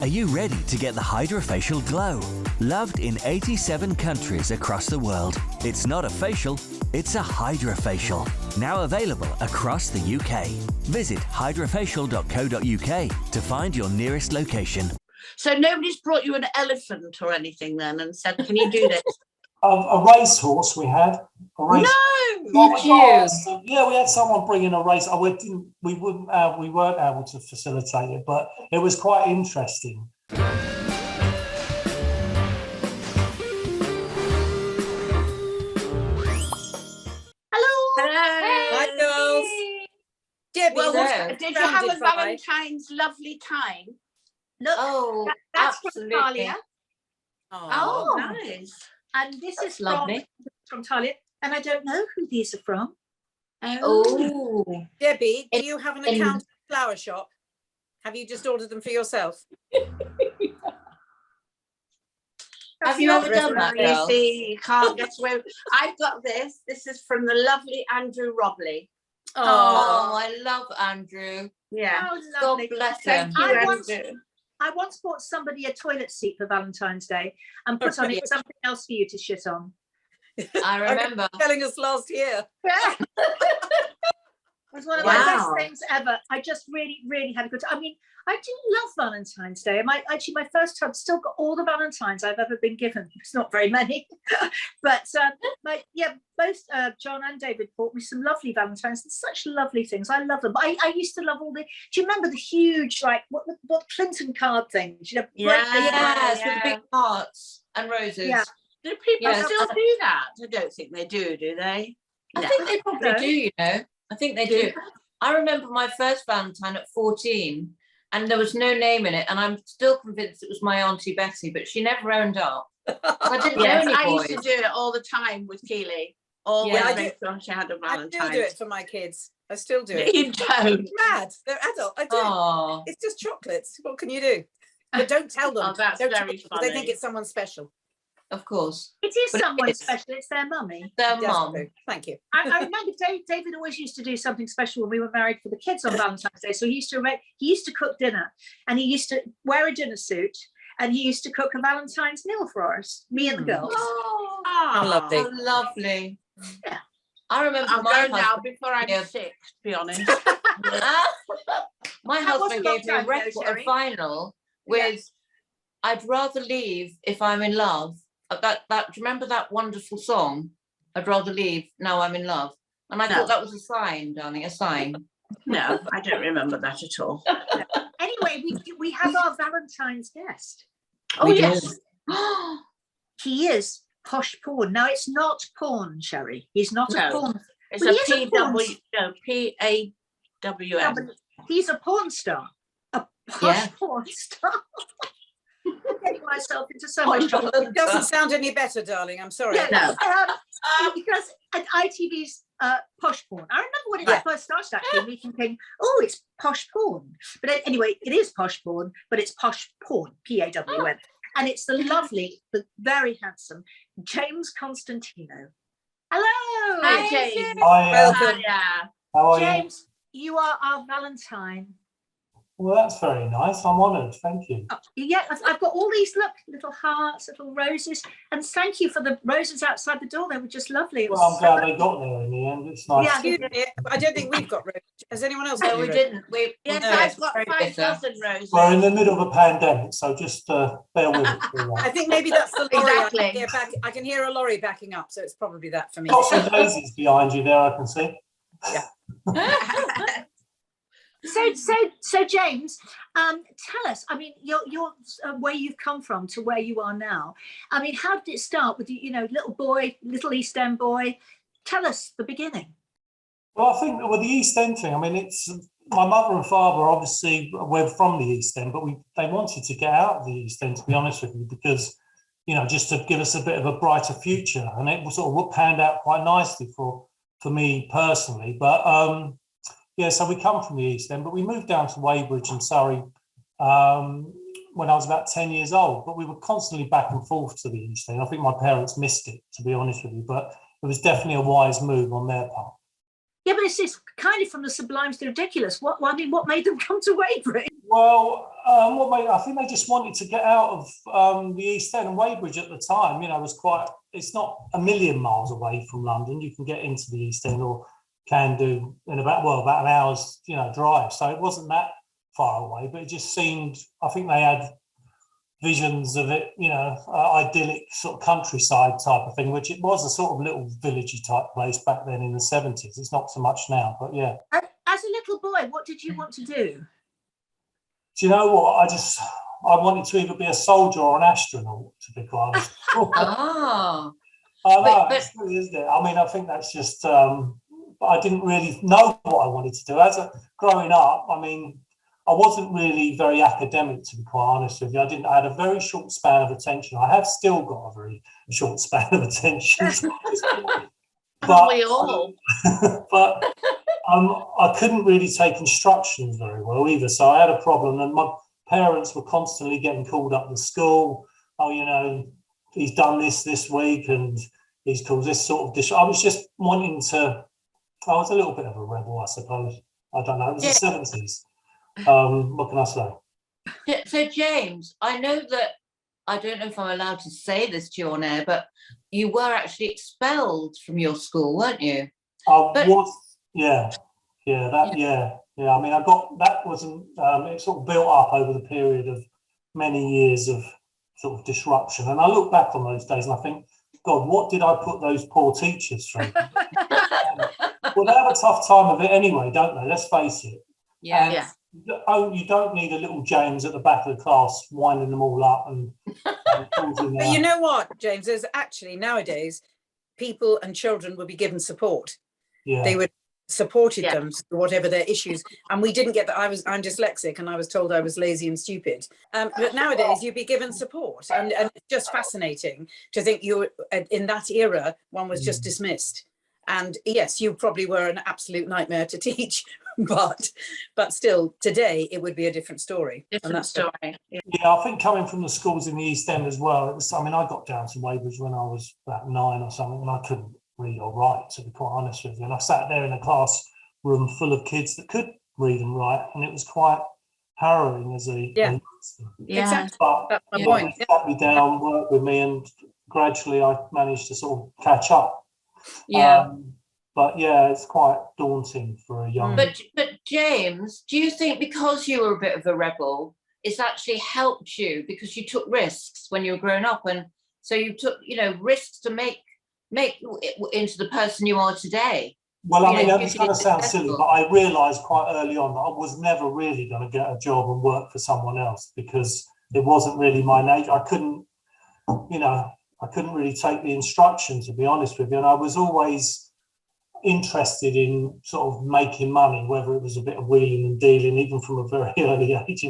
Are you ready to get the hydrofacial glow? Loved in 87 countries across the world. It's not a facial, it's a hydrofacial. Now available across the UK. Visit hydrofacial.co.uk to find your nearest location. So nobody's brought you an elephant or anything then and said, can you do this? A racehorse we had. No! Yeah, we had someone bring in a race. We weren't able to facilitate it, but it was quite interesting. Hello! Hi, girls. Debbie, Well, did you have a Valentine's lovely time? Look, that's absolutely. from Talia. Oh, nice. And this is lovely. from Talia. And I don't know who these are from. Oh. Debbie, do you have an account at the flower shop? Have you just ordered them for yourself? Have you ever done that? You see, you can't get away. I've got this. This is from the lovely Andrew Robley. Oh, I love Andrew. Yeah. Oh, lovely. God bless him. I once bought somebody a toilet seat for Valentine's Day and put on it something else for you to shit on. I remember telling us last year. It was one of my best things ever. I just really, really had a good time. I mean, I do love Valentine's Day. My first time, still got all the Valentines I've ever been given. It's not very many, but both John and David bought me some lovely Valentines and such lovely things. I love them. I used to love all the. Do you remember the huge, like what Clinton card things? You know, with the big hearts and roses. Yeah. Do people still do that? I don't think they do they? I think they probably do, you know. I think they do. I remember my first Valentine at 14 and there was no name in it, and I'm still convinced it was my Auntie Betty, but she never owned up. I didn't know any I boys. used to do it all the time with Keely. Always make sure she had a Valentine. I still do it for my kids. I still do it. You don't? Mad. They're adult. I do. Oh. It's just chocolates. What can you do? But don't tell them. Oh, that's very funny. They think it's someone special. Of course. It is someone special. It's their mummy. Their mum. Thank you. I remember David always used to do something special when we were married for the kids on Valentine's Day. So he used to cook dinner, and he used to wear a dinner suit, and he used to cook a Valentine's meal for us, me and the girls. Oh, lovely. How lovely. Yeah. I remember I'll my go now before I'm sick, to be honest. My husband gave me a record, a vinyl with I'd rather leave if I'm in love. Do you remember that wonderful song? I'd rather leave, now I'm in love. And I thought that was a sign, darling, a sign. No, I don't remember that at all. Anyway, we have our Valentine's guest. Oh, yes. He is Posh Pawn. Now, it's not porn, Sherry. He's not a porn. It's Well, a P-A-W-M. He's a porn star. A posh porn star. I'm getting myself into so much trouble. It doesn't sound any better, darling. I'm sorry. Yeah, because at ITV's Posh Pawn, I remember when it first started actually, me thinking, oh, it's Posh Pawn. But anyway, it is Posh Pawn, but it's Posh Pawn, P-A-W-N. And it's the lovely, the very handsome James Constantinou. Hello. Hi, James. Welcome. How are James, you are our Valentine. Well, that's very nice. I'm honoured. Thank you. Yeah, I've got all these little hearts, little roses, and thank you for the roses outside the door. They were just lovely. Well, I'm glad they got there in the end. It's nice. Yeah, I don't think we've got roses. Has anyone else? No, we didn't. Yes, I've got 5,000 roses. We're in the middle of a pandemic, so just bear with it. I think maybe that's the lorry. Exactly. I can hear a lorry backing up, so it's probably that for me. Got some daisies behind you there, I can see. Yeah. So James, tell us. I mean, your where you've come from to where you are now. I mean, how did it start with little East End boy? Tell us the beginning. Well, I think with the East End thing, I mean, it's my mother and father obviously were from the East End, but they wanted to get out of the East End, to be honest with you, because just to give us a bit of a brighter future, and it was sort of panned out quite nicely for me personally, but. So we come from the East End, but we moved down to Weybridge in Surrey when I was about 10 years old. But we were constantly back and forth to the East End. I think my parents missed it, to be honest with you, but it was definitely a wise move on their part. Yeah, but it's kind of from the sublime to the ridiculous. What made them come to Weybridge? Well, I think they just wanted to get out of the East End, and Weybridge at the time, it's not a million miles away from London. You can get into the East End, or can do in about an hour's, drive. So it wasn't that far away, but it just seemed, I think they had visions of it, idyllic sort of countryside type of thing, which it was a sort of little villagey type place back then in the 70s. It's not so much now, but yeah. As a little boy, what did you want to do? Do you know what? I wanted to either be a soldier or an astronaut, to be quite honest. Ah. I know, it's really, isn't it? I mean, I think that's just, I didn't really know what I wanted to do. Growing up, I mean, I wasn't really very academic, to be quite honest with you. I had a very short span of attention. I have still got a very short span of attention. But we all. But I couldn't really take instructions very well either. So I had a problem, and my parents were constantly getting called up to school. Oh, he's done this week, and he's caused this sort of dish. I was just wanting to. I was a little bit of a rebel, I suppose. I don't know. It was the 70s. What can I say? So, James, I know that, I don't know if I'm allowed to say this to you on air, but you were actually expelled from your school, weren't you? Yeah. I mean, I got, that wasn't, it sort of built up over the period of many years of sort of disruption. And I look back on those days and I think, God, what did I put those poor teachers through? Well, they have a tough time of it anyway, don't they? Let's face it. Yeah. You don't need a little James at the back of the class winding them all up and but you know what, James, there's actually nowadays people and children would be given support. Yeah. They would supported them, whatever their issues, and we didn't get that. I'm dyslexic and I was told I was lazy and stupid, but nowadays you'd be given support, and it's just fascinating to think you in that era one was just dismissed. And yes, you probably were an absolute nightmare to teach, but still today it would be a different story. Yeah, I think coming from the schools in the East End as well, I got down to Weybridge when I was about 9 or something, and I couldn't read or write, to be quite honest with you. And I sat there in a classroom full of kids that could read and write, and it was quite harrowing as a exactly. But that's my point. They sat me down, worked with me, and gradually I managed to sort of catch up. But it's quite daunting for a young. But James, do you think because you were a bit of a rebel, it's actually helped you because you took risks when you were growing up, and so you took risks to make it into the person you are today? Well, I mean, it's going to sound silly, but I realised quite early on that I was never really going to get a job and work for someone else because it wasn't really my nature. I couldn't really take the instruction, to be honest with you. And I was always interested in sort of making money, whether it was a bit of wheeling and dealing, even from a very early age.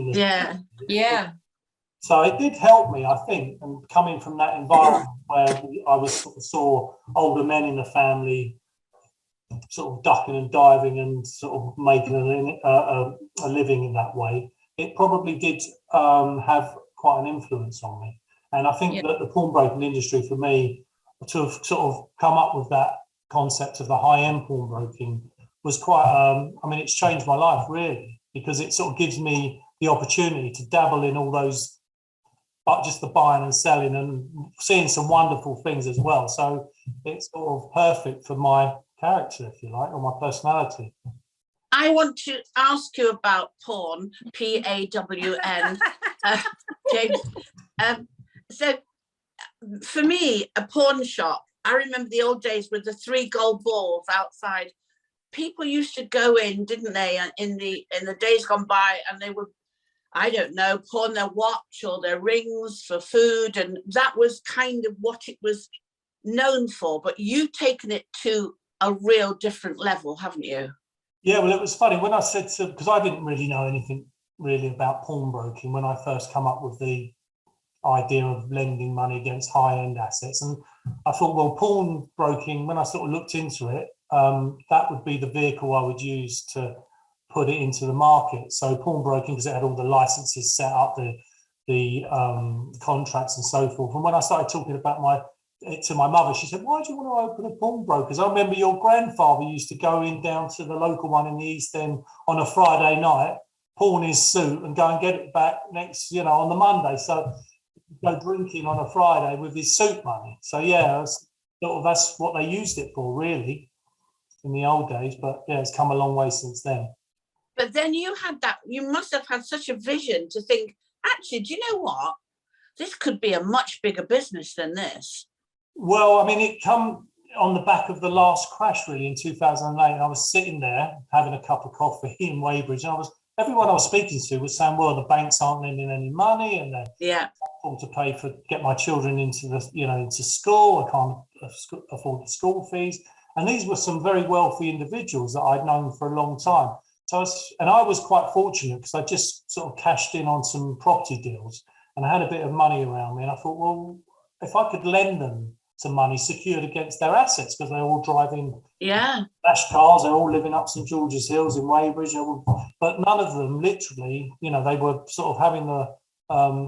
So it did help me, I think, and coming from that environment where I was sort of saw older men in the family sort of ducking and diving and sort of making a living in that way, it probably did have quite an influence on me. And I think that the pawnbroking industry, for me, to have sort of come up with that concept of the high-end pawnbroking was quite, it's changed my life, really, because it sort of gives me the opportunity to dabble in all those, but just the buying and selling and seeing some wonderful things as well. So it's sort of perfect for my character, if you like, or my personality. I want to ask you about pawn, Pawn, James. So for me, a pawn shop, I remember the old days with the 3 gold balls outside. People used to go in, didn't they, in the days gone by, and they would, I don't know, pawn their watch or their rings for food, and that was kind of what it was known for. But you've taken it to a real different level, haven't you? Yeah, well, it was funny when I said because I didn't really know anything really about pawnbroking when I first come up with the idea of lending money against high-end assets, and I thought, well, pawnbroking, when I sort of looked into it, that would be the vehicle I would use to put it into the market. So pawnbroking, because it had all the licenses set up, the contracts and so forth. And when I started talking about it to my mother, she said, why do you want to open a pawnbroker? I remember your grandfather used to go in down to the local one in the East End on a Friday night, pawn his suit and go and get it back next, on the Monday. So go drinking on a Friday with his suit money. So yeah, that's what they used it for, really, in the old days. But yeah, it's come a long way since then. But then you must have had such a vision to think, actually, do you know what? This could be a much bigger business than this. Well, I mean, it come on the back of the last crash, really, in 2008. And I was sitting there having a cup of coffee in Weybridge, and everyone I was speaking to was saying, well, the banks aren't lending any money, and they're able to get my children into into school. I can't afford the school fees. And these were some very wealthy individuals that I'd known for a long time. So I was quite fortunate because I just sort of cashed in on some property deals, and I had a bit of money around me, and I thought, well, if I could lend them some money secured against their assets, because they're all driving flash cars, they're all living up St George's Hills in Weybridge, but none of them literally, they were sort of having the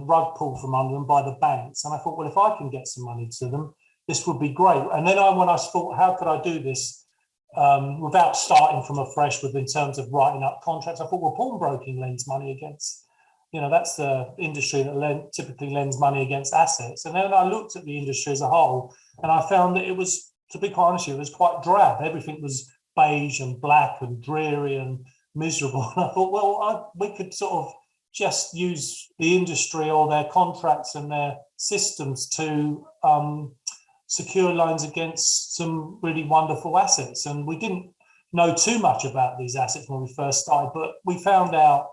rug pulled from under them by the banks. And I thought, well, if I can get some money to them, this would be great. And then when I thought, how could I do this without starting from afresh in terms of writing up contracts? I thought, well, pawnbroking lends money against, that's the industry that typically lends money against assets. And then I looked at the industry as a whole, and I found that it was, to be quite honest with you, it was quite drab. Everything was beige and black and dreary and miserable. And I thought, well, we could sort of just use the industry or their contracts and their systems to secure loans against some really wonderful assets. And we didn't know too much about these assets when we first started, but we found out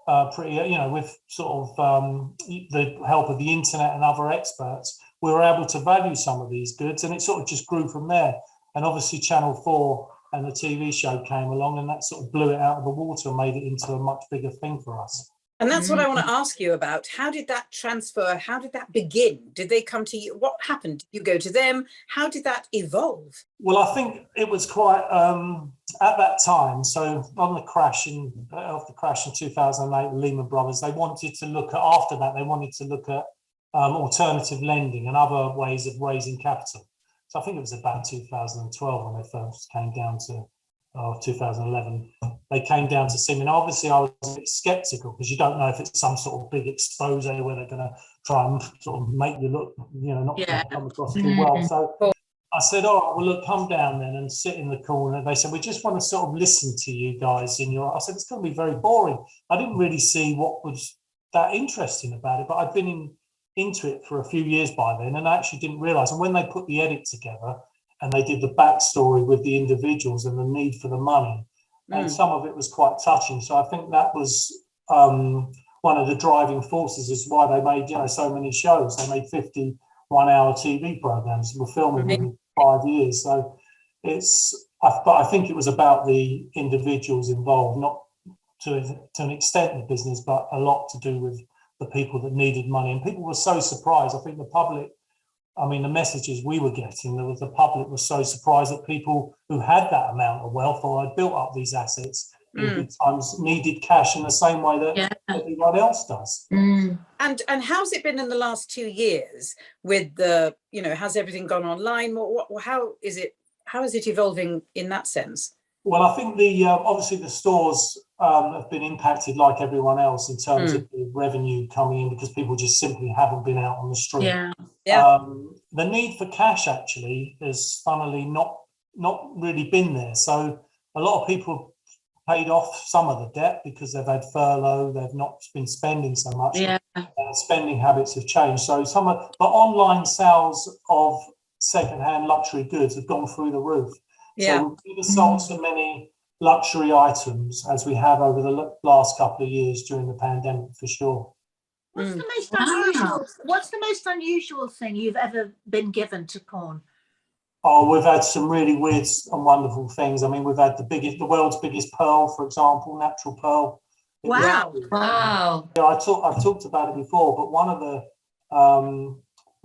with sort of the help of the internet and other experts, we were able to value some of these goods, and it sort of just grew from there. And obviously Channel 4 and the TV show came along, and that sort of blew it out of the water and made it into a much bigger thing for us. And that's what I want to ask you about. How did that transfer? How did that begin? Did they come to you? What happened? Did you go to them? How did that evolve? Well, I think it was quite at that time. So on the crash in 2008, Lehman Brothers, they wanted to look at alternative lending and other ways of raising capital. So I think it was about 2012 when they first came down to 2011, they came down to see me. And obviously I was a bit skeptical, because you don't know if it's some sort of big expose where they're going to try and sort of make you look, not come across too well. So I said, all right, well, look, come down then and sit in the corner. They said, we just want to sort of listen to you guys I said, it's going to be very boring. I didn't really see what was that interesting about it, but I'd been into it for a few years by then, and I actually didn't realise. And when they put the edit together, and they did the backstory with the individuals and the need for the money, and some of it was quite touching. So I think that was one of the driving forces, is why they made so many shows. They made 51-hour TV programs. We're filming them in 5 years. So but I think it was about the individuals involved, not to an extent the business, but a lot to do with the people that needed money. And people were so surprised. I think the public, the messages we were getting, the public was so surprised that people who had that amount of wealth or had built up these assets in good times needed cash in the same way that everyone else does. And how's it been in the last 2 years with has everything gone online? How is it evolving in that sense? Well, I think obviously the stores have been impacted like everyone else in terms of the revenue coming in, because people just simply haven't been out on the street. The need for cash actually has funnily not really been there. So a lot of people paid off some of the debt because they've had furlough, they've not been spending so much. Spending habits have changed. So but online sales of second-hand luxury goods have gone through the roof. So we've never sold so many luxury items as we have over the last couple of years during the pandemic, for sure. What's the most unusual thing you've ever been given to pawn? Oh, we've had some really weird and wonderful things. We've had the world's biggest pearl, for example, natural pearl. Wow. I've talked about it before, but one of the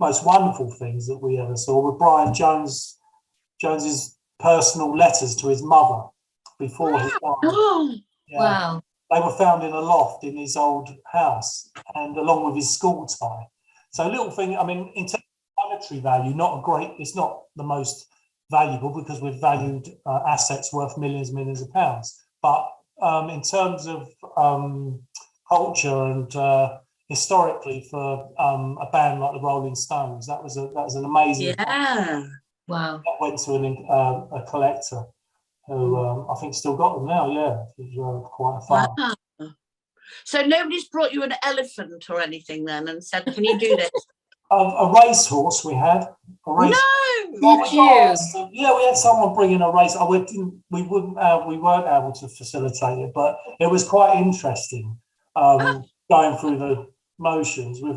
most wonderful things that we ever saw were Brian Jones's personal letters to his mother before he died. Wow. They were found in a loft in his old house, and along with his school tie. So a little thing, in terms of monetary value, it's not the most valuable, because we've valued assets worth millions of pounds. But in terms of culture and historically for a band like the Rolling Stones. That was an amazing. Yeah. Wow. That went to a collector who I think still got them now. Yeah, it was quite fun. Wow. So nobody's brought you an elephant or anything then and said, "Can you do this?" A racehorse we had. No. Yeah, we had someone bring in a race. We weren't able to facilitate it, but it was quite interesting going through the motions. We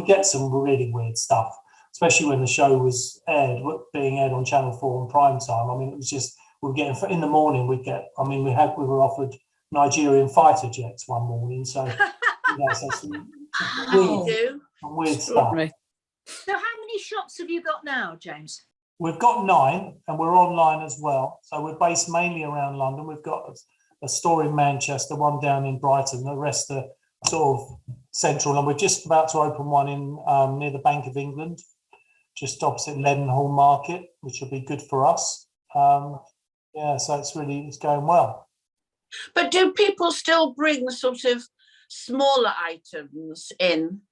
get some really weird stuff, especially when the show was being aired on Channel 4 on prime time. I mean, it was just we were getting in the morning. We were offered Nigerian fighter jets one morning, so so some weird stuff. So how many shops have you got now, James? We've got 9 and we're online as well. So we're based mainly around London. We've got a store in Manchester, one down in Brighton, the rest are sort of central. And we're just about to open one in near the Bank of England, just opposite Leadenhall Market, which will be good for us. So it's going well. But do people still bring sort of smaller items in?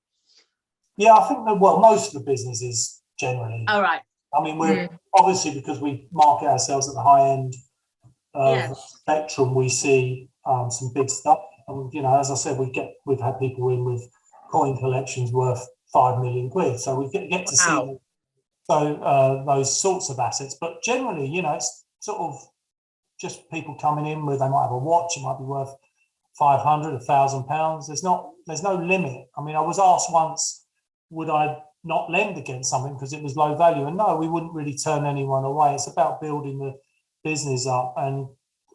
Yeah, I think that, most of the businesses generally. All right. I mean, we're obviously, because we market ourselves at the high end of the spectrum, we see some big stuff. And, as I said, we've had people in with coin collections worth 5 million quid. So we get to see those sorts of assets. But generally, it's sort of just people coming in with, they might have a watch, it might be worth 500, £1,000. There's no limit. I mean, I was asked once, would I not lend against something because it was low value? And no, we wouldn't really turn anyone away. It's about building the business up and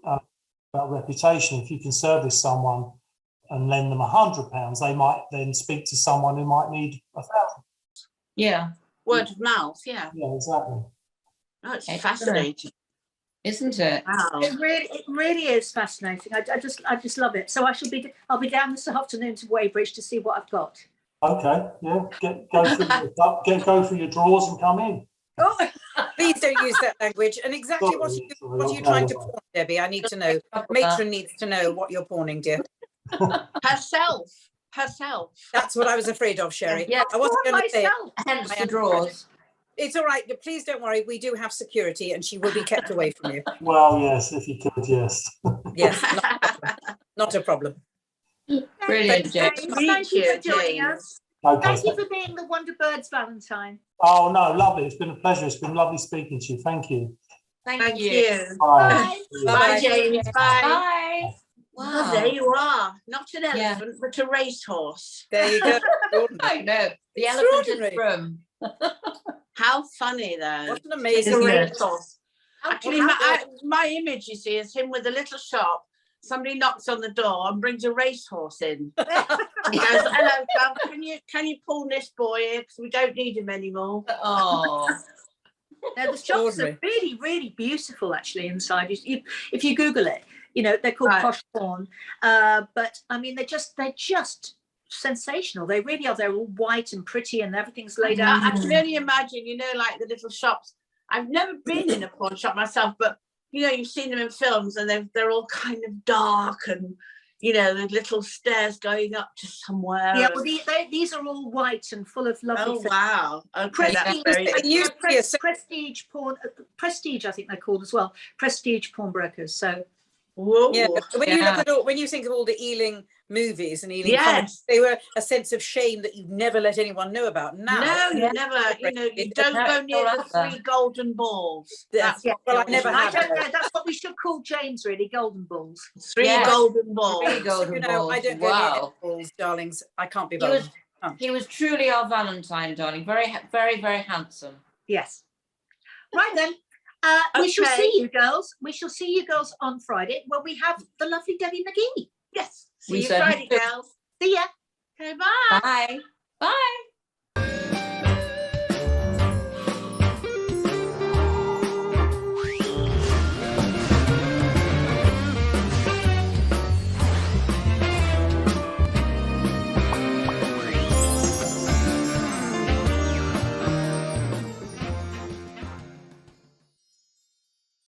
about reputation. If you can service someone and lend them £100, they might then speak to someone who might need 1,000. Yeah. Word of mouth. Yeah. Yeah, exactly. Oh, it's fascinating, isn't it? Wow. It really is fascinating. I just love it. So I'll be down this afternoon to Weybridge to see what I've got. Okay, yeah, go through your drawers and come in. Oh, please don't use that language. And exactly what are you trying to pawn, Debbie? I need to know. Matron needs to know what you're pawning, dear. Herself. That's what I was afraid of, Sherry. Yeah, I wasn't going to say it. Hence the drawers. It's all right. Please don't worry. We do have security and she will be kept away from you. Well, yes, if you could, yes. Yes, not a problem. Brilliant, James. Thank you for joining us. Okay. Thank you for being the Wonderbirds Valentine. Oh, no, lovely. It's been a pleasure. It's been lovely speaking to you. Thank you. Thank you. Bye. Bye, James. Bye. Bye. Wow. Wow. There you are. Not an elephant, but a racehorse. There you go. I know. The elephant is from. How funny, though. What an amazing It's a Isn't it? racehorse. Actually, my image, you see, is him with a little shop. Somebody knocks on the door and brings a racehorse in. And goes, "Hello, Gov, can you pull this boy here? Because we don't need him anymore." Oh. Now, the shops are really, really beautiful, actually, inside. If you Google it, they're called Posh Pawn. But I mean, they're just sensational. They really are. They're all white and pretty, and everything's laid out. I can only imagine, like the little shops. I've never been in a pawn shop myself, but you've seen them in films, and they're all kind of dark, and the little stairs going up to somewhere. Yeah, well, these are all white and full of lovely. Oh wow! Okay, that's very Prestige Pawn, Prestige, I think they're called as well. Prestige Pawnbrokers. So. Whoa. Yeah, when you think of all the Ealing movies and Ealing comics, they were a sense of shame that you'd never let anyone know about. Now, no, you never. You don't go near the 3 golden balls. Well, I never have. I don't know. That's what we should call James, really, golden balls. 3 golden balls. 3 golden balls. I don't go near balls, darlings. I can't be bothered. He was truly our Valentine, darling. Very, very, very handsome. Yes. Right then. We shall see you girls. We shall see you girls on Friday when we have the lovely Debbie McGee. Yes. See you Friday, girls. See ya. Okay, bye. Bye. Bye.